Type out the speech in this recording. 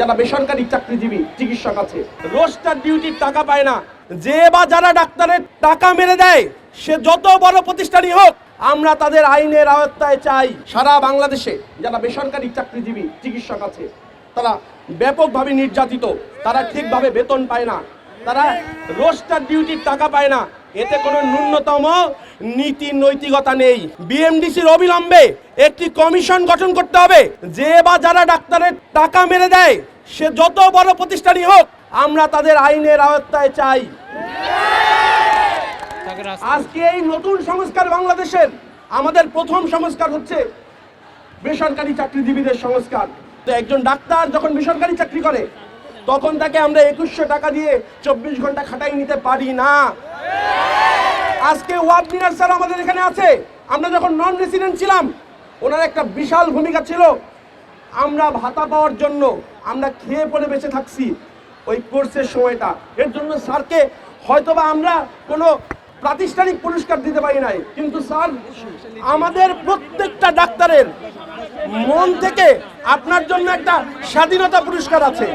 যারা বেসরকারি চাকরিজীবী চিকিৎসক আছে, রোস্টার ডিউটির টাকা পায় না, যে বা যারা ডাক্তারের টাকা মেরে দেয় সে যত বড় প্রতিষ্ঠানই হোক, আমরা তাদের আইনের আওতায় চাই। সারা বাংলাদেশে যারা বেসরকারি চাকরিজীবী চিকিৎসক আছে তারা ব্যাপকভাবে নির্যাতিত, তারা ঠিকভাবে বেতন পায় না, তারা রোস্টার ডিউটির টাকা পায় না, এতে কোনো ন্যূনতম নীতি নৈতিকতা নেই। বিএমডিসির অবিলম্বে একটি কমিশন গঠন করতে হবে, যে বা যারা ডাক্তারের টাকা মেরে দেয় সে যত বড় প্রতিষ্ঠানই হোক, আমরা তাদের আইনের আওতায় চাই। আজকে এই নতুন সংস্কার বাংলাদেশের আমাদের প্রথম সংস্কার হচ্ছে বেসরকারি চাকরিজীবীদের সংস্কার। তো একজন ডাক্তার যখন বেসরকারি চাকরি করে তখন তাকে আমরা 2100 টাকা দিয়ে 24 ঘন্টা খাটাই নিতে পারি না। আজকে ওয়ার্ড স্যার আমাদের এখানে আছে, আমরা যখন নন রেসিডেন্ট ছিলাম ওনার একটা বিশাল ভূমিকা ছিল। আমরা ভাতা পাওয়ার জন্য আমরা খেয়ে পড়ে বেঁচে থাকছি ওই কোর্সের সময়টা। এর জন্য স্যারকে হয়তোবা আমরা কোনো প্রাতিষ্ঠানিক পুরস্কার দিতে পারি নাই, কিন্তু স্যার আমাদের প্রত্যেকটা ডাক্তারের মন থেকে আপনার জন্য একটা স্বাধীনতা পুরস্কার আছে।